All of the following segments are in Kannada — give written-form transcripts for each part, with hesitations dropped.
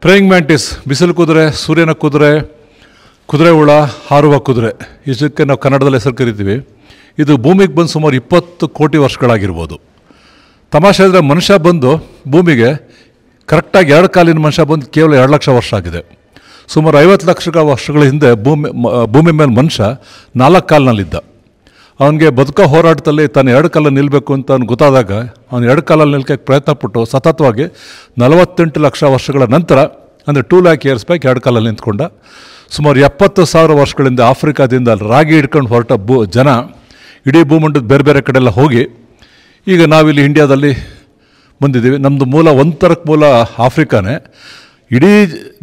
ಪ್ರೇಯಿಂಗ್ ಮ್ಯಾಂಟಿಸ್, ಬಿಸಿಲು ಕುದುರೆ, ಸೂರ್ಯನ ಕುದುರೆ, ಕುದುರೆ ಹುಳ, ಹಾರುವ ಕುದುರೆ, ಇದಕ್ಕೆ ನಾವು ಕನ್ನಡದಲ್ಲಿ ಹೆಸರು ಕರಿತೀವಿ. ಇದು ಭೂಮಿಗೆ ಬಂದು ಸುಮಾರು 20 ಕೋಟಿ ವರ್ಷಗಳಾಗಿರ್ಬೋದು. ತಮಾಷೆ ಅಂದರೆ ಮನುಷ್ಯ ಬಂದು ಭೂಮಿಗೆ ಕರೆಕ್ಟಾಗಿ 2 ಕಾಲಿನ ಮನುಷ್ಯ ಬಂದು ಕೇವಲ 2 ಲಕ್ಷ ವರ್ಷ ಆಗಿದೆ. ಸುಮಾರು 50 ಲಕ್ಷ ವರ್ಷಗಳ ಹಿಂದೆ ಭೂಮಿ ಮೇಲೆ ಮನುಷ್ಯ 4 ಕಾಲಿನಲ್ಲಿದ್ದ. ಅವನಿಗೆ ಬದುಕೋ ಹೋರಾಟದಲ್ಲಿ ತಾನು 2 ಕಾಲಲ್ಲಿ ನಿಲ್ಲಬೇಕು ಅಂತ ಅವ್ನು ಗೊತ್ತಾದಾಗ ಅವನು 2 ಕಾಲಲ್ಲಿ ನಿಲ್ಕೋಕ್ಕೆ ಪ್ರಯತ್ನಪಟ್ಟು ಸತತವಾಗಿ 48 ಲಕ್ಷ ವರ್ಷಗಳ ನಂತರ ಅಂದರೆ 2 ಲ್ಯಾಕ್ ಇಯರ್ಸ್ ಬ್ಯಾಕ್ 2 ಕಾಲಲ್ಲಿ ನಿಂತ್ಕೊಂಡ. ಸುಮಾರು 70,000 ವರ್ಷಗಳಿಂದ ಆಫ್ರಿಕಾದಿಂದ ರಾಗಿ ಹಿಡ್ಕೊಂಡು ಹೊರಟ ಜನ ಇಡೀ ಭೂಮಂಡದ ಬೇರೆ ಬೇರೆ ಕಡೆಲ್ಲ ಹೋಗಿ ಈಗ ನಾವಿಲ್ಲಿ ಇಂಡಿಯಾದಲ್ಲಿ ಬಂದಿದ್ದೀವಿ. ನಮ್ಮದು ಮೂಲ ಒಂಥರಕ್ಕೆ ಮೂಲ ಆಫ್ರಿಕಾನೇ. ಇಡೀ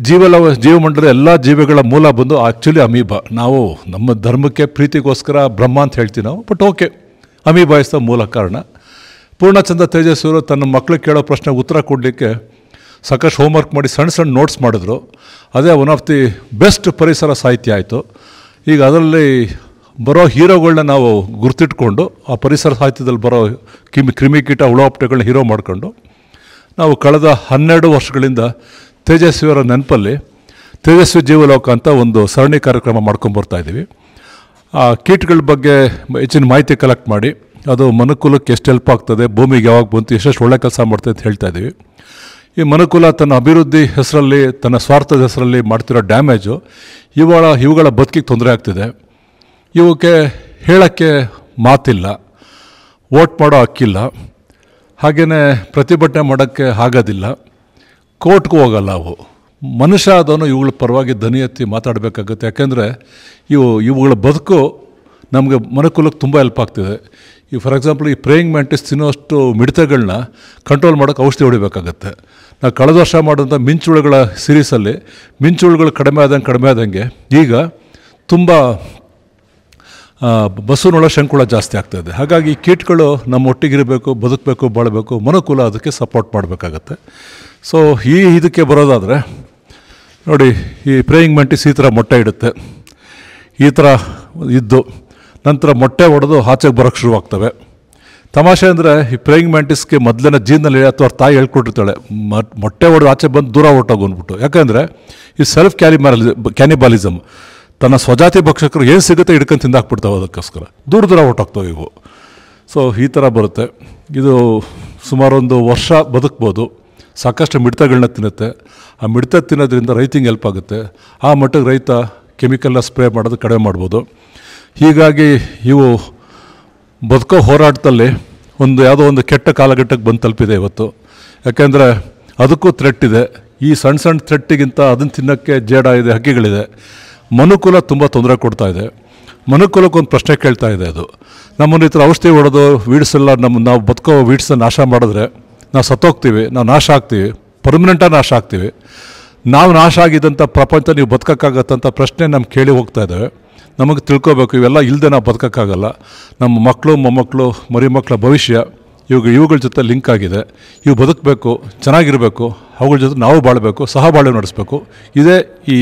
ಜೀವಮಂಡಲದ ಎಲ್ಲ ಜೀವಿಗಳ ಮೂಲ ಬಂದು ಆ್ಯಕ್ಚುಲಿ ಅಮೀಬಾ. ನಾವು ನಮ್ಮ ಧರ್ಮಕ್ಕೆ ಪ್ರೀತಿಗೋಸ್ಕರ ಬ್ರಹ್ಮ ಅಂತ ಹೇಳ್ತೀವಿ ನಾವು, but okay, amoeba is the ಮೂಲ ಕಾರಣ. ಪೂರ್ಣಚಂದ್ರ ತೇಜಸ್ವಿಯವರು ತನ್ನ ಮಕ್ಕಳಿಗೆ ಕೇಳೋ ಪ್ರಶ್ನೆಗೆ ಉತ್ತರ ಕೊಡಲಿಕ್ಕೆ ಸಾಕಷ್ಟು ಹೋಮ್ವರ್ಕ್ ಮಾಡಿ ಸಣ್ಣ ನೋಟ್ಸ್ ಮಾಡಿದ್ರು. ಅದೇ ಒನ್ ಆಫ್ ದಿ ಬೆಸ್ಟ್ ಪರಿಸರ ಸಾಹಿತ್ಯ ಆಯಿತು. ಈಗ ಅದರಲ್ಲಿ ಬರೋ ಹೀರೋಗಳನ್ನ ನಾವು ಗುರ್ತಿಟ್ಕೊಂಡು ಆ ಪರಿಸರ ಸಾಹಿತ್ಯದಲ್ಲಿ ಬರೋ ಕ್ರಿಮಿಕೀಟ ಹುಳಾಪಟೆಗಳನ್ನ ಹೀರೋ ಮಾಡಿಕೊಂಡು ನಾವು ಕಳೆದ 12 ವರ್ಷಗಳಿಂದ ತೇಜಸ್ವಿಯವರ ನೆನಪಲ್ಲಿ ತೇಜಸ್ವಿ ಜೀವಲೋಕ ಅಂತ ಒಂದು ಸರಣಿ ಕಾರ್ಯಕ್ರಮ ಮಾಡ್ಕೊಂಬರ್ತಾಯಿದ್ದೀವಿ. ಆ ಕೀಟಗಳ ಬಗ್ಗೆ ಹೆಚ್ಚಿನ ಮಾಹಿತಿ ಕಲೆಕ್ಟ್ ಮಾಡಿ ಅದು ಮನುಕುಲಕ್ಕೆ ಎಷ್ಟು ಹೆಲ್ಪ್ ಆಗ್ತದೆ, ಭೂಮಿಗೆ ಯಾವಾಗ ಬಂತು, ಎಷ್ಟೆಷ್ಟು ಒಳ್ಳೆ ಕೆಲಸ ಮಾಡ್ತದೆ ಅಂತ ಹೇಳ್ತಾಯಿದ್ದೀವಿ. ಈ ಮನುಕುಲ ತನ್ನ ಅಭಿವೃದ್ಧಿ ಹೆಸರಲ್ಲಿ, ತನ್ನ ಸ್ವಾರ್ಥದ ಹೆಸರಲ್ಲಿ ಮಾಡ್ತಿರೋ ಡ್ಯಾಮೇಜು ಇವುಗಳ ಬದುಕಿಗೆ ತೊಂದರೆ ಆಗ್ತಿದೆ. ಇವಕ್ಕೆ ಹೇಳೋಕ್ಕೆ ಮಾತಿಲ್ಲ, ವೋಟ್ ಮಾಡೋ ಹಕ್ಕಿಲ್ಲ, ಹಾಗೆಯೇ ಪ್ರತಿಭಟನೆ ಮಾಡೋಕ್ಕೆ ಆಗೋದಿಲ್ಲ, ಕೋರ್ಟ್ಗೂ ಹೋಗಲ್ಲ. ಮನುಷ್ಯ ಆದವನು ಇವುಗಳ ಪರವಾಗಿ ದನಿ ಎತ್ತಿ ಮಾತಾಡಬೇಕಾಗುತ್ತೆ. ಯಾಕೆಂದರೆ ಇವುಗಳ ಬದುಕು ನಮಗೆ ಮನುಕುಲಕ್ಕೆ ತುಂಬ ಹೆಲ್ಪ್ ಆಗ್ತಿದೆ. ಈ ಫಾರ್ ಎಕ್ಸಾಂಪಲ್ ಈ ಪ್ರೇಯಿಂಗ್ ಮ್ಯಾಂಟಿಸ್ ತಿನ್ನೋಷ್ಟು ಮಿಡತೆಗಳನ್ನ ಕಂಟ್ರೋಲ್ ಮಾಡೋಕ್ಕೆ ಔಷಧಿ ಹೊಡಿಬೇಕಾಗತ್ತೆ. ನಾವು ಕಳೆದ ವರ್ಷ ಮಾಡೋಂಥ ಮಿಂಚುಳುಗಳ ಸೀರೀಸಲ್ಲಿ ಮಿಂಚುಳುಗಳು ಕಡಿಮೆ ಆದಂಗೆ ಈಗ ತುಂಬ ಬಸವನೊಳ ಶಂಕುಳ ಜಾಸ್ತಿ ಆಗ್ತಾಯಿದೆ. ಹಾಗಾಗಿ ಈ ಕೀಟಗಳು ನಮ್ಮ ಒಟ್ಟಿಗಿರಬೇಕು, ಬದುಕಬೇಕು, ಬಾಳಬೇಕು, ಮನುಕುಲ ಅದಕ್ಕೆ ಸಪೋರ್ಟ್ ಮಾಡಬೇಕಾಗತ್ತೆ. ಸೊ ಇದಕ್ಕೆ ಬರೋದಾದರೆ ನೋಡಿ, ಈ ಪ್ರೇಯಿಂಗ್ ಮ್ಯಾಂಟಿಸ್ ಈ ಥರ ಮೊಟ್ಟೆ ಇಡುತ್ತೆ. ಈ ಥರ ಇದ್ದು ನಂತರ ಮೊಟ್ಟೆ ಹೊಡೆದು ಆಚೆಗೆ ಬರೋಕ್ಕೆ ಶುರುವಾಗ್ತವೆ. ತಮಾಷೆ ಅಂದರೆ ಈ ಪ್ರೇಯಿಂಗ್ ಮ್ಯಾಂಟಿಸ್ಗೆ ಮೊದಲಿನ ಜೀನ್ನಲ್ಲಿ ಅಥವಾ ತಾಯಿ ಹೇಳ್ಕೊಟ್ಟಿರ್ತಾಳೆ, ಮೊಟ್ಟೆ ಹೊಡೆದು ಆಚೆ ಬಂದು ದೂರ ಹೊರಟೋಗ್ಬಿಟ್ಟು. ಯಾಕೆಂದರೆ ಈ ಸೆಲ್ಫ್ ಕ್ಯಾನಿಬಾಲಿಸಮ್, ತನ್ನ ಸ್ವಜಾತಿ ಭಕ್ಷಕರು ಏನು ಸಿಗುತ್ತೆ ಹಿಡ್ಕೊಂಡು ತಿಂದಾಕ್ಬಿಡ್ತಾವೆ, ಅದಕ್ಕೋಸ್ಕರ ದೂರ ಹೊರಟೋಗ್ತವೆ ಇವು. ಸೊ ಈ ಥರ ಬರುತ್ತೆ. ಇದು ಸುಮಾರು 1 ವರ್ಷ ಬದುಕ್ಬೋದು. ಸಾಕಷ್ಟು ಮಿಡತೆಗಳನ್ನ ತಿನ್ನುತ್ತೆ. ಆ ಮಿಡತೆ ತಿನ್ನೋದ್ರಿಂದ ರೈತಿಂಗ್ ಹೆಲ್ಪ್ ಆಗುತ್ತೆ. ಆ ಮಟ್ಟಿಗೆ ರೈತ ಕೆಮಿಕಲ್ನ ಸ್ಪ್ರೇ ಮಾಡೋದು ಕಡಿಮೆ ಮಾಡ್ಬೋದು. ಹೀಗಾಗಿ ಇವು ಬದುಕೋ ಹೋರಾಟದಲ್ಲಿ ಯಾವುದೋ ಒಂದು ಕೆಟ್ಟ ಕಾಲಘಟ್ಟಕ್ಕೆ ಬಂದು ತಲುಪಿದೆ ಇವತ್ತು. ಯಾಕೆಂದರೆ ಅದಕ್ಕೂ ಥ್ರೆಟ್ ಇದೆ. ಈ ಸಣ್ಣ ಥ್ರೆಟ್ಟಿಗಿಂತ ಅದನ್ನು ತಿನ್ನೋಕ್ಕೆ ಜೇಡ ಇದೆ, ಹಕ್ಕಿಗಳಿದೆ. ಮನುಕುಲ ತುಂಬ ತೊಂದರೆ ಕೊಡ್ತಾ ಇದೆ. ಮನುಕುಲಕ್ಕೊಂದು ಪ್ರಶ್ನೆ ಕೇಳ್ತಾ ಇದೆ. ಅದು ನಮ್ಮನ್ನು ಈ ಥರ ಔಷಧಿ ಹೊಡೆದು ವೀಡ್ಸೆಲ್ಲ ನಾವು ಬದುಕೋ ವೀಡ್ಸನ್ನು ನಾಶ ಮಾಡಿದ್ರೆ ನಾವು ಸತ್ತೋಗ್ತೀವಿ, ನಾವು ನಾಶ ಆಗ್ತೀವಿ, ಪರ್ಮನೆಂಟಾಗಿ ನಾಶ ಆಗ್ತೀವಿ. ನಾವು ನಾಶ ಆಗಿದ್ದಂಥ ಪ್ರಪಂಚ ನೀವು ಬದುಕೋಕ್ಕಾಗತ್ತಂಥ ಪ್ರಶ್ನೆ ನಮ್ಗೆ ಕೇಳಿ ಹೋಗ್ತಾ ಇದ್ದಾವೆ. ನಮಗೆ ತಿಳ್ಕೊಬೇಕು, ಇವೆಲ್ಲ ಇಲ್ಲದೆ ನಾವು ಬದುಕೋಕ್ಕಾಗಲ್ಲ. ನಮ್ಮ ಮಕ್ಕಳು, ಮೊಮ್ಮಕ್ಕಳು, ಮರಿಮಕ್ಕಳ ಭವಿಷ್ಯ ಇವುಗಳ ಜೊತೆ ಲಿಂಕ್ ಆಗಿದೆ. ಇವು ಬದುಕಬೇಕು, ಚೆನ್ನಾಗಿರಬೇಕು, ಅವುಗಳ ಜೊತೆ ನಾವು ಬಾಳಬೇಕು, ಸಹಬಾಳ್ವೆ ನಡೆಸಬೇಕು. ಇದೇ ಈ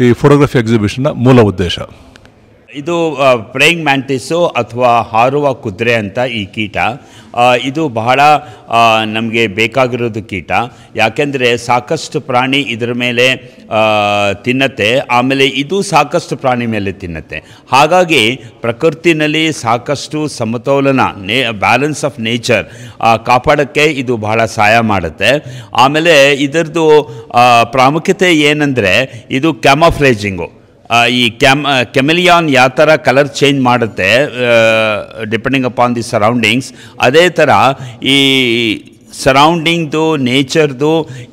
ಈ ಫೋಟೋಗ್ರಫಿ ಎಕ್ಸಿಬಿಷನ್ನ ಮೂಲ ಉದ್ದೇಶ. ಇದು ಪ್ರೇಯಿಂಗ್ ಮ್ಯಾಂಟಿಸು ಅಥವಾ ಹಾರುವ ಕುದುರೆ ಅಂತ ಈ ಕೀಟ. ಇದು ಬಹಳ ನಮಗೆ ಬೇಕಾಗಿರೋದು ಕೀಟ. ಯಾಕೆಂದರೆ ಸಾಕಷ್ಟು ಪ್ರಾಣಿ ಇದರ ಮೇಲೆ ತಿನ್ನತ್ತೆ, ಆಮೇಲೆ ಇದು ಸಾಕಷ್ಟು ಪ್ರಾಣಿ ಮೇಲೆ ತಿನ್ನತ್ತೆ. ಹಾಗಾಗಿ ಪ್ರಕೃತಿನಲ್ಲಿ ಸಾಕಷ್ಟು ಸಮತೋಲನ, ಬ್ಯಾಲೆನ್ಸ್ ಆಫ್ ನೇಚರ್ ಕಾಪಾಡೋಕ್ಕೆ ಇದು ಬಹಳ ಸಹಾಯ ಮಾಡುತ್ತೆ. ಆಮೇಲೆ ಇದರದ್ದು ಪ್ರಾಮುಖ್ಯತೆ ಏನಂದರೆ ಇದು ಕ್ಯಾಮಫ್ಲೇಜಿಂಗು. ಈ ಕೆಮಿಲಿಯಾನ್ ಯಾವ ಥರ ಕಲರ್ ಚೇಂಜ್ ಮಾಡುತ್ತೆ ಡಿಪೆಂಡಿಂಗ್ ಅಪಾನ್ ದಿ ಸರೌಂಡಿಂಗ್ಸ್, ಅದೇ ಥರ ಈ ಸರೌಂಡಿಂಗ್ದು, ನೇಚರ್ದು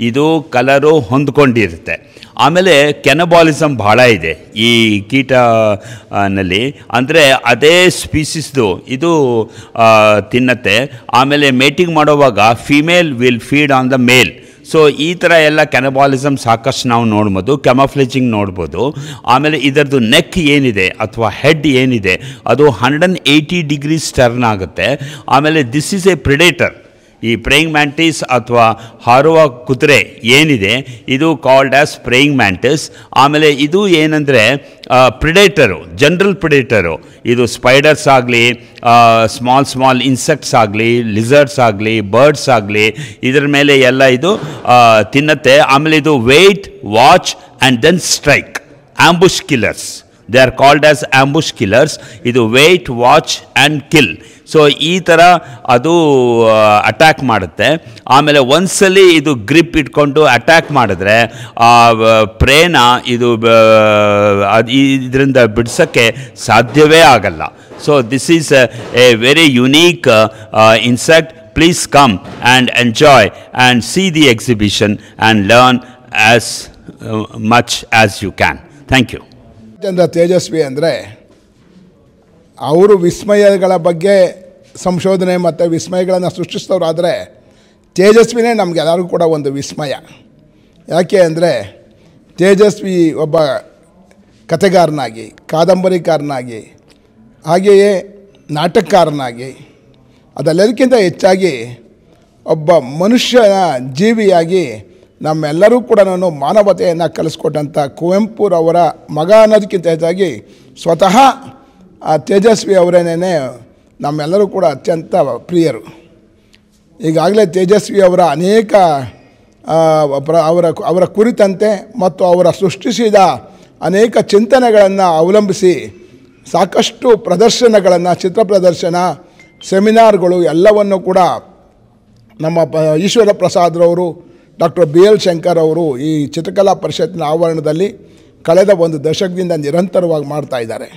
ಇದು ಕಲರು ಹೊಂದ್ಕೊಂಡಿರುತ್ತೆ. ಆಮೇಲೆ ಕೆನಬಾಲಿಸಮ್ ಭಾಳ ಇದೆ ಈ ಕೀಟನಲ್ಲಿ. ಅಂದರೆ ಅದೇ ಸ್ಪೀಸಿಸ್ದು ಇದು ತಿನ್ನತ್ತೆ. ಆಮೇಲೆ ಮೇಟಿಂಗ್ ಮಾಡೋವಾಗ female will feed on the male. So ಈ ಥರ ಎಲ್ಲ ಕ್ಯಾನಬಾಲಿಸಮ್ ಸಾಕಷ್ಟು ನಾವು ನೋಡ್ಬೋದು, ಕ್ಯಾಮಫ್ಲೇಜಿಂಗ್ ನೋಡ್ಬೋದು. ಆಮೇಲೆ ಇದರದ್ದು ನೆಕ್ ಏನಿದೆ ಅಥವಾ ಹೆಡ್ ಏನಿದೆ ಅದು 180 ಡಿಗ್ರೀಸ್ ಟರ್ನ್ ಆಗುತ್ತೆ. ಆಮೇಲೆ ದಿಸ್ ಈಸ್ ಎ ಪ್ರಿಡೇಟರ್. ಈ ಪ್ರೇಯಿಂಗ್ ಮ್ಯಾಂಟಿಸ್ ಅಥವಾ ಹಾರುವ ಕುದುರೆ ಏನಿದೆ ಇದು ಕಾಲ್ಡ್ ಆಸ್ ಪ್ರೇಯಿಂಗ್ ಮ್ಯಾಂಟಿಸ್. ಆಮೇಲೆ ಇದು ಏನಂದರೆ ಪ್ರಿಡೇಟರು, ಜನರಲ್ ಪ್ರಿಡೇಟರು. ಇದು ಸ್ಪೈಡರ್ಸ್ ಆಗಲಿ, ಸ್ಮಾಲ್ ಇನ್ಸೆಕ್ಟ್ಸ್ ಆಗಲಿ, ಲಿಸರ್ಡ್ಸ್ ಆಗಲಿ, ಬರ್ಡ್ಸ್ ಆಗಲಿ, ಇದರ ಮೇಲೆ ಎಲ್ಲ ಇದು ತಿನ್ನತ್ತೆ. ಆಮೇಲೆ ಇದು wait, watch and then strike, ambush killers. They are called as ambush killers. ಇದು wait, watch and kill. So ಈ ಥರ ಅದು ಅಟ್ಯಾಕ್ ಮಾಡುತ್ತೆ. ಆಮೇಲೆ ಒಂದ್ಸಲಿ ಇದು ಗ್ರಿಪ್ ಇಟ್ಕೊಂಡು ಅಟ್ಯಾಕ್ ಮಾಡಿದ್ರೆ ಆ ಪ್ರೇನ ಇದು ಇದರಿಂದ ಬಿಡಿಸೋಕ್ಕೆ ಸಾಧ್ಯವೇ ಆಗಲ್ಲ. So this is A very unique insect. Please come and enjoy and see the exhibition and learn as much as you can. Thank you. Tejaswi ಅಂದರೆ ಅವರು ವಿಸ್ಮಯಗಳ ಬಗ್ಗೆ ಸಂಶೋಧನೆ ಮತ್ತು ವಿಸ್ಮಯಗಳನ್ನು ಸೃಷ್ಟಿಸಿದವರಾದರೆ ತೇಜಸ್ವಿನೇ ನಮಗೆಲ್ಲರಿಗೂ ಕೂಡ ಒಂದು ವಿಸ್ಮಯ. ಯಾಕೆ ಅಂದರೆ ತೇಜಸ್ವಿ ಒಬ್ಬ ಕಥೆಗಾರನಾಗಿ, ಕಾದಂಬರಿಕಾರನಾಗಿ, ಹಾಗೆಯೇ ನಾಟಕಕಾರನಾಗಿ, ಅದೆಲ್ಲದಕ್ಕಿಂತ ಹೆಚ್ಚಾಗಿ ಒಬ್ಬ ಮನುಷ್ಯನ ಜೀವಿಯಾಗಿ ನಮ್ಮೆಲ್ಲರೂ ಕೂಡ ಮಾನವತೆಯನ್ನು ಕಲಿಸ್ಕೊಟ್ಟಂಥ ಕುವೆಂಪುರವರ ಮಗ ಅನ್ನೋದಕ್ಕಿಂತ ಹೆಚ್ಚಾಗಿ ಸ್ವತಃ ತೇಜಸ್ವಿ ಅವರೇನೇ ನಮ್ಮೆಲ್ಲರೂ ಕೂಡ ಅತ್ಯಂತ ಪ್ರಿಯರು. ಈಗಾಗಲೇ ತೇಜಸ್ವಿ ಅವರ ಅನೇಕ ಅವರ ಕುರಿತಂತೆ ಮತ್ತು ಅವರ ಸೃಷ್ಟಿಸಿದ ಅನೇಕ ಚಿಂತನೆಗಳನ್ನು ಅವಲಂಬಿಸಿ ಸಾಕಷ್ಟು ಪ್ರದರ್ಶನಗಳನ್ನು, ಚಿತ್ರ ಪ್ರದರ್ಶನ, ಸೆಮಿನಾರ್ಗಳು ಎಲ್ಲವನ್ನು ಕೂಡ ನಮ್ಮ ಈಶ್ವರ ಪ್ರಸಾದ್ರವರು, ಡಾಕ್ಟರ್ BL ಶಂಕರ್ ಅವರು ಈ ಚಿತ್ರಕಲಾ ಪರಿಷತ್ತಿನ ಆವರಣದಲ್ಲಿ ಕಳೆದ ಒಂದು ದಶಕದಿಂದ ನಿರಂತರವಾಗಿ ಮಾಡ್ತಾಯಿದ್ದಾರೆ.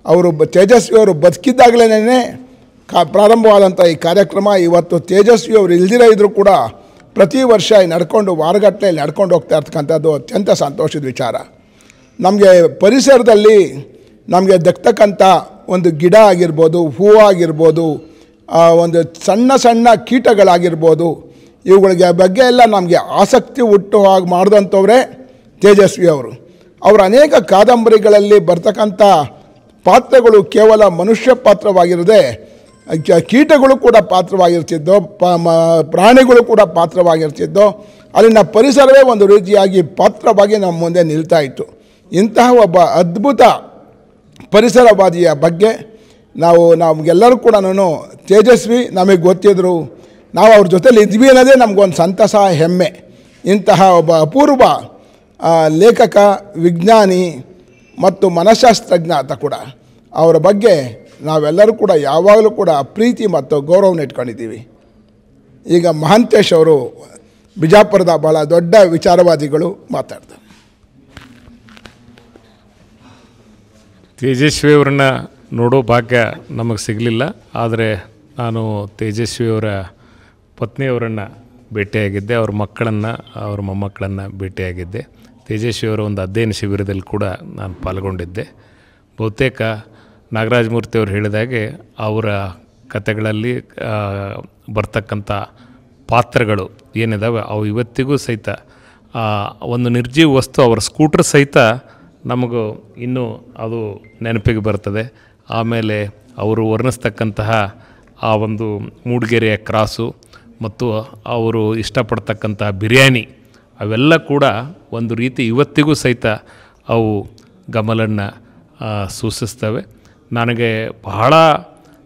ಅವರು ತೇಜಸ್ವಿಯವರು ಬದುಕಿದ್ದಾಗಲೇ ಪ್ರಾರಂಭವಾದಂಥ ಈ ಕಾರ್ಯಕ್ರಮ ಇವತ್ತು ತೇಜಸ್ವಿಯವರು ಇಲ್ದಿರೋ ಇದ್ದರೂ ಕೂಡ ಪ್ರತಿ ವರ್ಷ ನಡ್ಕೊಂಡು ವಾರಗಟ್ಟಲೆ ನಡ್ಕೊಂಡು ಹೋಗ್ತಾ ಇರ್ತಕ್ಕಂಥದ್ದು ಅತ್ಯಂತ ಸಂತೋಷದ ವಿಚಾರ. ನಮಗೆ ಪರಿಸರದಲ್ಲಿ ನಮಗೆ ದಕ್ಕತಕ್ಕಂಥ ಒಂದು ಗಿಡ ಆಗಿರ್ಬೋದು, ಹೂವಾಗಿರ್ಬೋದು, ಒಂದು ಸಣ್ಣ ಸಣ್ಣ ಕೀಟಗಳಾಗಿರ್ಬೋದು, ಇವುಗಳಿಗೆ ಬಗ್ಗೆ ಎಲ್ಲ ನಮಗೆ ಆಸಕ್ತಿ ಹುಟ್ಟು ಹಾಗೆ ಮಾಡಿದಂಥವರೇ ತೇಜಸ್ವಿ ಅವರು. ಅವರ ಅನೇಕ ಕಾದಂಬರಿಗಳಲ್ಲಿ ಬರ್ತಕ್ಕಂಥ ಪಾತ್ರಗಳು ಕೇವಲ ಮನುಷ್ಯ ಪಾತ್ರವಾಗಿರದೆ ಕೀಟಗಳು ಕೂಡ ಪಾತ್ರವಾಗಿರ್ತಿದ್ದೋ, ಪ್ರಾಣಿಗಳು ಕೂಡ ಪಾತ್ರವಾಗಿರ್ತಿದ್ದೋ, ಅಲ್ಲಿನ ಪರಿಸರವೇ ಒಂದು ರೀತಿಯಾಗಿ ಪಾತ್ರವಾಗಿ ನಮ್ಮ ಮುಂದೆ ನಿಲ್ತಾ ಇತ್ತು. ಇಂತಹ ಒಬ್ಬ ಅದ್ಭುತ ಪರಿಸರವಾದಿಯ ಬಗ್ಗೆ ನಮಗೆಲ್ಲರೂ ಕೂಡ ತೇಜಸ್ವಿ ನಮಗೆ ಗೊತ್ತಿದ್ರು, ನಾವು ಅವ್ರ ಜೊತೆಲಿ ಇದ್ವಿ ಅನ್ನೋದೇ ನಮಗೊಂದು ಸಂತಸ, ಹೆಮ್ಮೆ. ಇಂತಹ ಒಬ್ಬ ಅಪೂರ್ವ ಲೇಖಕ, ವಿಜ್ಞಾನಿ ಮತ್ತು ಮನಃಶಾಸ್ತ್ರಜ್ಞ ಅಂತ ಕೂಡ ಅವರ ಬಗ್ಗೆ ನಾವೆಲ್ಲರೂ ಕೂಡ ಯಾವಾಗಲೂ ಕೂಡ ಪ್ರೀತಿ ಮತ್ತು ಗೌರವನ ಇಟ್ಕೊಂಡಿದ್ದೀವಿ. ಈಗ ಮಹಾಂತೇಶ್ ಅವರು ಬಿಜಾಪುರದ ಭಾಳ ದೊಡ್ಡ ವಿಚಾರವಾದಿಗಳು ಮಾತಾಡ್ತಾರೆ. ತೇಜಸ್ವಿಯವ್ರನ್ನ ನೋಡೋ ಭಾಗ್ಯ ನಮಗೆ ಸಿಗಲಿಲ್ಲ. ಆದರೆ ನಾನು ತೇಜಸ್ವಿಯವರ ಪತ್ನಿಯವರನ್ನು ಭೇಟಿಯಾಗಿದ್ದೆ, ಅವ್ರ ಮಕ್ಕಳನ್ನು, ಅವ್ರ ಮೊಮ್ಮಕ್ಕಳನ್ನು ಭೇಟಿಯಾಗಿದ್ದೆ. ತೇಜಸ್ವಿಯವರ ಒಂದು ಅಧ್ಯಯನ ಶಿಬಿರದಲ್ಲಿ ಕೂಡ ನಾನು ಪಾಲ್ಗೊಂಡಿದ್ದೆ. ಬಹುತೇಕ ನಾಗರಾಜ ಮೂರ್ತಿಯವರು ಹೇಳಿದಾಗೆ ಅವರ ಕಥೆಗಳಲ್ಲಿ ಬರ್ತಕ್ಕಂಥ ಪಾತ್ರಗಳು ಏನಿದಾವೆ ಅವು ಇವತ್ತಿಗೂ ಸಹಿತ ಒಂದು ನಿರ್ಜೀವ ವಸ್ತು, ಅವರ ಸ್ಕೂಟ್ರ್ ಸಹಿತ ನಮಗೂ ಇನ್ನೂ ಅದು ನೆನಪಿಗೆ ಬರ್ತದೆ. ಆಮೇಲೆ ಅವರು ವರ್ಣಿಸ್ತಕ್ಕಂತಹ ಆ ಒಂದು ಮೂಡಿಗೆರೆಯ ಕ್ರಾಸು ಮತ್ತು ಅವರು ಇಷ್ಟಪಡ್ತಕ್ಕಂಥ ಬಿರಿಯಾನಿ ಅವೆಲ್ಲ ಕೂಡ ಒಂದು ರೀತಿ ಇವತ್ತಿಗೂ ಸಹಿತ ಅವು ಗಮಲನ್ನು ಸೂಚಿಸ್ತವೆ. ನನಗೆ ಬಹಳ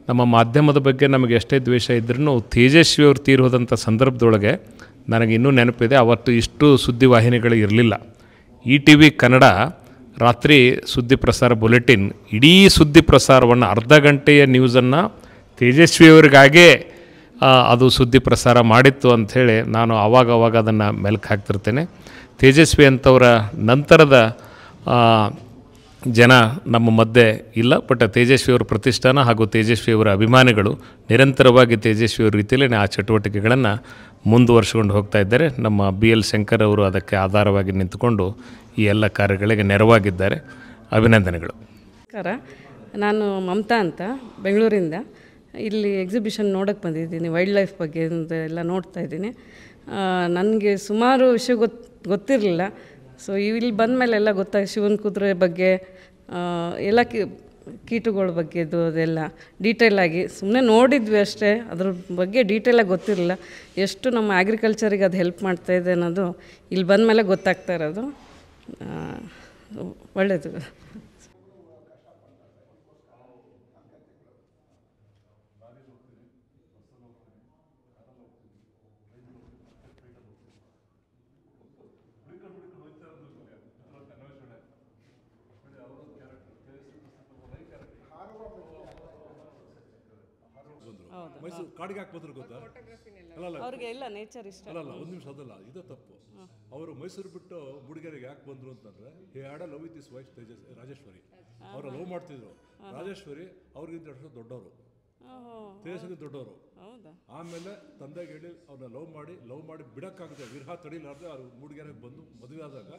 ನಮ್ಮ ಮಾಧ್ಯಮದ ಬಗ್ಗೆ ನಮಗೆ ಎಷ್ಟೇ ದ್ವೇಷ ಇದ್ರೂ ತೇಜಸ್ವಿಯವರು ತೀರಿ ಹೋದಂಥ ಸಂದರ್ಭದೊಳಗೆ ನನಗೆ ಇನ್ನೂ ನೆನಪಿದೆ, ಅವತ್ತು ಇಷ್ಟು ಸುದ್ದಿವಾಹಿನಿಗಳು ಇರಲಿಲ್ಲ. ETV ಕನ್ನಡ ರಾತ್ರಿ ಸುದ್ದಿ ಪ್ರಸಾರ ಬುಲೆಟಿನ್ ಇಡೀ ಸುದ್ದಿ ಪ್ರಸಾರವನ್ನು ಅರ್ಧ ಗಂಟೆಯ ನ್ಯೂಸನ್ನು ತೇಜಸ್ವಿಯವರಿಗಾಗೇ ಅದು ಸುದ್ದಿ ಪ್ರಸಾರ ಮಾಡಿತ್ತು ಅಂಥೇಳಿ ನಾನು ಆವಾಗ ಅದನ್ನು ಮೆಲ್ಕು ಹಾಕ್ತಿರ್ತೇನೆ. ತೇಜಸ್ವಿ ಅಂಥವರ ನಂತರದ ಜನ ನಮ್ಮ ಮಧ್ಯೆ ಇಲ್ಲ. ಬಟ್ ತೇಜಸ್ವಿಯವರ ಪ್ರತಿಷ್ಠಾನ ಹಾಗೂ ತೇಜಸ್ವಿಯವರ ಅಭಿಮಾನಿಗಳು ನಿರಂತರವಾಗಿ ತೇಜಸ್ವಿಯವರ ರೀತಿಯಲ್ಲಿ ಆ ಚಟುವಟಿಕೆಗಳನ್ನು ಮುಂದುವರ್ಸ್ಕೊಂಡು ಹೋಗ್ತಾ ಇದ್ದಾರೆ. ನಮ್ಮ BL ಶಂಕರ್ ಅವರು ಅದಕ್ಕೆ ಆಧಾರವಾಗಿ ನಿಂತುಕೊಂಡು ಈ ಎಲ್ಲ ಕಾರ್ಯಗಳಿಗೆ ನೆರವಾಗಿದ್ದಾರೆ. ಅಭಿನಂದನೆಗಳು. ನಮಸ್ಕಾರ, ನಾನು ಮಮತಾ ಅಂತ ಬೆಂಗಳೂರಿಂದ ಇಲ್ಲಿ ಎಕ್ಸಿಬಿಷನ್ ನೋಡೋಕ್ಕೆ ಬಂದಿದ್ದೀನಿ. ವೈಲ್ಡ್ ಲೈಫ್ ಬಗ್ಗೆ ಎಲ್ಲ ನೋಡ್ತಾ ಇದ್ದೀನಿ. ನನಗೆ ಸುಮಾರು ವಿಷಯ ಗೊತ್ತಿರಲಿಲ್ಲ. ಸೊ ಇಲ್ಲಿ ಬಂದ ಮೇಲೆ ಎಲ್ಲ ಗೊತ್ತಾಗಿ ಶಿವನ ಕುದುರೆ ಬಗ್ಗೆ ಎಲ್ಲ ಕೀಟಗಳ ಬಗ್ಗೆದು ಅದೆಲ್ಲ ಡೀಟೇಲಾಗಿ ಸುಮ್ಮನೆ ನೋಡಿದ್ವಿ ಅಷ್ಟೇ, ಅದ್ರ ಬಗ್ಗೆ ಡೀಟೇಲಾಗಿ ಗೊತ್ತಿರಲಿಲ್ಲ. ಎಷ್ಟು ನಮ್ಮ ಅಗ್ರಿಕಲ್ಚರಿಗೆ ಅದು ಹೆಲ್ಪ್ ಮಾಡ್ತಾಯಿದೆ ಅನ್ನೋದು ಇಲ್ಲಿ ಬಂದ ಮೇಲೆ ಗೊತ್ತಾಗ್ತಾ ಇರೋದು. ಒಳ್ಳೆಯದು. ಮೈಸೂರು ಕಾಡಿಗೆ ಯಾಕೆ ಬಂದ್ರು ಗೊತ್ತಾ? ಅಲ್ಲ ಅವ್ರಿಗೆ ಎಲ್ಲ ನೇಚರ್ ಇಷ್ಟ. ಅಲ್ಲ ಒಂದು ನಿಮಿಷ, ಅದಲ್ಲ, ಇದು ತಪ್ಪು. ಅವರು ಮೈಸೂರು ಬಿಟ್ಟು ಮೂಡಿಗೆರೆಗೆ ಯಾಕೆ ಬಂದರು ಅಂತಂದರೆ, he had a love with is wife Rajeshwari. ಅವರು ಲವ್ ಮಾಡ್ತಿದ್ರು. ರಾಜೇಶ್ವರಿ ಅವ್ರಿಗಿಂತ 2 ವರ್ಷ ದೊಡ್ಡವರು, ತೇಜಸ್ವಿಗೆ ದೊಡ್ಡವರು. ಆಮೇಲೆ ತಂದೆಗೆ ಹೇಳಿ ಅವ್ರನ್ನ ಲವ್ ಮಾಡಿ ಬಿಡೋಕ್ಕಾಗದೆ ವಿರಹ ತಡಿಲಾರ್ದೆ ಅವ್ರು ಮೂಡಿಗೆರೆಗೆ ಬಂದು ಮದುವೆ ಆದಾಗ